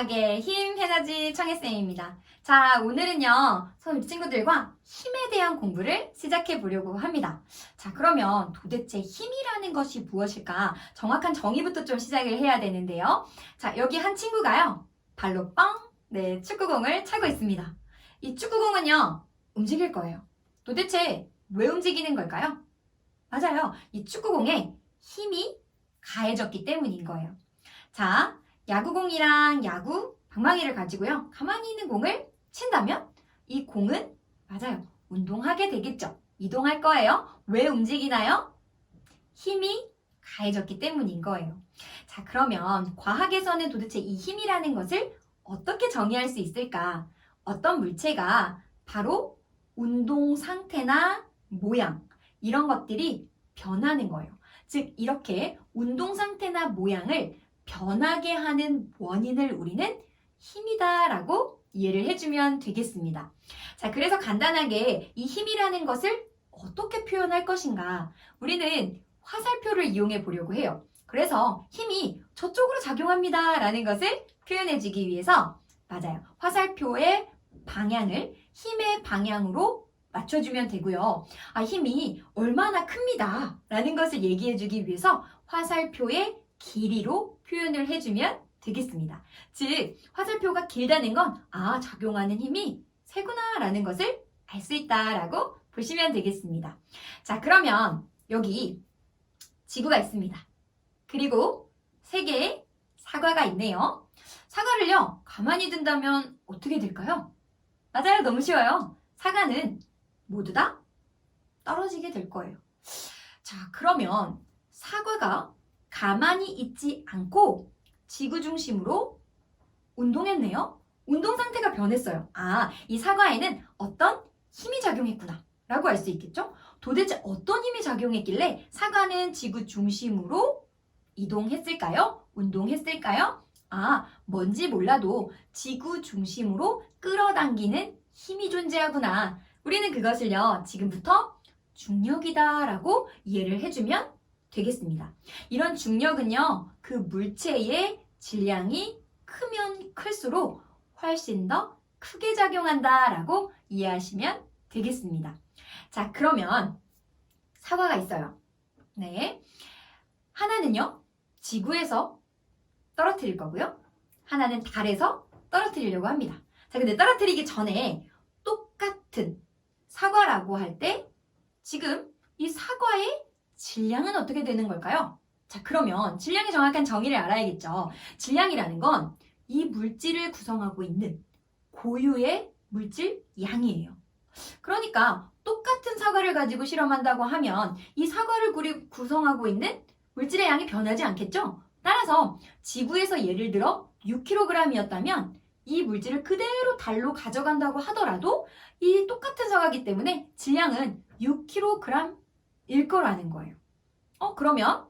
과학의 힘 에너지 청혜쌤입니다. 자, 오늘은요, 우리 친구들과 힘에 대한 공부를 시작해 보려고 합니다. 자, 그러면 도대체 힘이라는 것이 무엇일까? 정확한 정의부터 좀 시작을 해야 되는데요. 자, 여기 한 친구가요, 발로 뻥, 축구공을 차고 있습니다. 이 축구공은요, 움직일 거예요. 도대체 왜 움직이는 걸까요? 맞아요. 이 축구공에 힘이 가해졌기 때문인 거예요. 자, 야구공이랑 야구 방망이를 가지고요. 가만히 있는 공을 친다면 이 공은 맞아요. 운동하게 되겠죠. 이동할 거예요. 왜 움직이나요? 힘이 가해졌기 때문인 거예요. 자, 그러면 과학에서는 도대체 이 힘이라는 것을 어떻게 정의할 수 있을까? 어떤 물체가 바로 운동 상태나 모양 이런 것들이 변하는 거예요. 즉 이렇게 운동 상태나 모양을 변하게 하는 원인을 우리는 힘이다라고 이해를 해주면 되겠습니다. 자, 그래서 간단하게 이 힘이라는 것을 어떻게 표현할 것인가? 우리는 화살표를 이용해 보려고 해요. 그래서 힘이 저쪽으로 작용합니다 라는 것을 표현해 주기 위해서 맞아요. 화살표의 방향을 힘의 방향으로 맞춰주면 되고요. 힘이 얼마나 큽니다 라는 것을 얘기해 주기 위해서 화살표의 길이로 표현을 해주면 되겠습니다. 즉, 화살표가 길다는 건 작용하는 힘이 세구나 라는 것을 알 수 있다라고 보시면 되겠습니다. 자, 그러면 여기 지구가 있습니다. 그리고 3개의 사과가 있네요. 사과를요, 가만히 둔다면 어떻게 될까요? 맞아요. 너무 쉬워요. 사과는 모두 다 떨어지게 될 거예요. 자, 그러면 사과가 가만히 있지 않고 지구 중심으로 운동했네요. 운동 상태가 변했어요. 이 사과에는 어떤 힘이 작용했구나 라고 알 수 있겠죠? 도대체 어떤 힘이 작용했길래 사과는 지구 중심으로 이동했을까요? 운동했을까요? 뭔지 몰라도 지구 중심으로 끌어당기는 힘이 존재하구나. 우리는 그것을요, 지금부터 중력이다 라고 이해를 해주면 되겠습니다. 이런 중력은요, 그 물체의 질량이 크면 클수록 훨씬 더 크게 작용한다라고 이해하시면 되겠습니다. 자, 그러면 사과가 있어요. 네. 하나는요, 지구에서 떨어뜨릴 거고요. 하나는 달에서 떨어뜨리려고 합니다. 자, 근데 떨어뜨리기 전에 똑같은 사과라고 할 때 지금 이 사과의 질량은 어떻게 되는 걸까요? 자, 그러면 질량의 정확한 정의를 알아야겠죠. 질량이라는 건 이 물질을 구성하고 있는 고유의 물질 양이에요. 그러니까 똑같은 사과를 가지고 실험한다고 하면 이 사과를 구성하고 있는 물질의 양이 변하지 않겠죠? 따라서 지구에서 예를 들어 6kg이었다면 이 물질을 그대로 달로 가져간다고 하더라도 이 똑같은 사과이기 때문에 질량은 6kg일 거라는 거예요. 그러면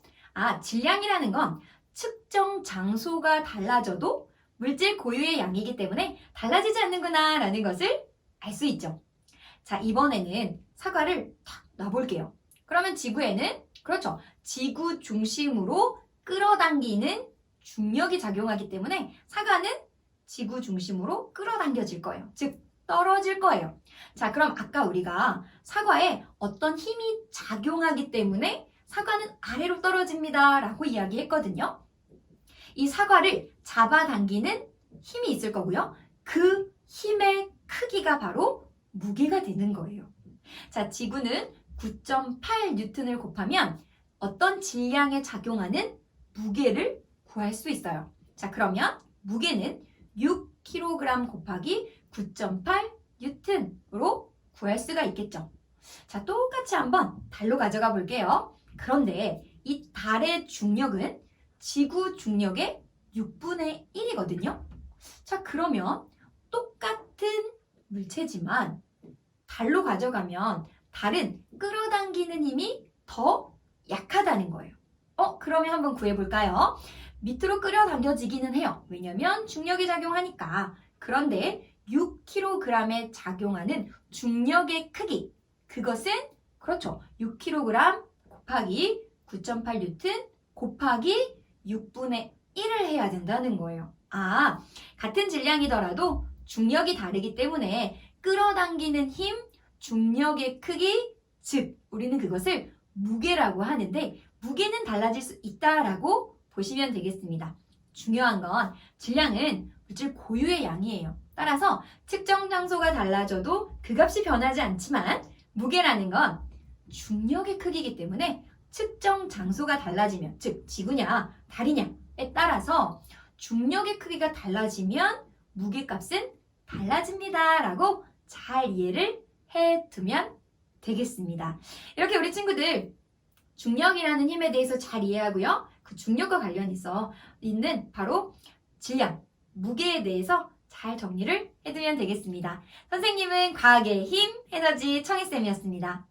질량이라는 건 측정 장소가 달라져도 물질 고유의 양이기 때문에 달라지지 않는구나 라는 것을 알 수 있죠. 자, 이번에는 사과를 탁 놔볼게요. 그러면 지구에는 그렇죠. 지구 중심으로 끌어당기는 중력이 작용하기 때문에 사과는 지구 중심으로 끌어당겨질 거예요. 즉, 떨어질 거예요. 자, 그럼 아까 우리가 사과에 어떤 힘이 작용하기 때문에 사과는 아래로 떨어집니다 라고 이야기했거든요. 이 사과를 잡아당기는 힘이 있을 거고요. 그 힘의 크기가 바로 무게가 되는 거예요. 자, 지구는 9.8 뉴턴을 곱하면 어떤 질량에 작용하는 무게를 구할 수 있어요. 자, 그러면 무게는 6kg 곱하기 9.8 뉴턴으로 구할 수가 있겠죠. 자, 똑같이 한번 달로 가져가 볼게요. 그런데 이 달의 중력은 지구 중력의 6분의 1이거든요. 자, 그러면 똑같은 물체지만 달로 가져가면 달은 끌어당기는 힘이 더 약하다는 거예요. 그러면 한번 구해볼까요? 밑으로 끌어당겨지기는 해요. 왜냐면 중력이 작용하니까. 그런데 6kg에 작용하는 중력의 크기, 그것은 그렇죠. 6kg 곱하기 9.8 뉴턴 곱하기 6분의 1을 해야 된다는 거예요. 같은 질량이더라도 중력이 다르기 때문에 끌어당기는 힘, 중력의 크기, 즉 우리는 그것을 무게라고 하는데 무게는 달라질 수 있다라고 보시면 되겠습니다. 중요한 건 질량은 물질 고유의 양이에요. 따라서 측정 장소가 달라져도 그 값이 변하지 않지만 무게라는 건 중력의 크기이기 때문에 측정 장소가 달라지면, 즉 지구냐 달이냐에 따라서 중력의 크기가 달라지면 무게값은 달라집니다 라고 잘 이해를 해두면 되겠습니다. 이렇게 우리 친구들 중력이라는 힘에 대해서 잘 이해하고요. 그 중력과 관련해서 있는 바로 질량, 무게에 대해서 잘 정리를 해두면 되겠습니다. 선생님은 과학의 힘, 에너지 청희쌤이었습니다.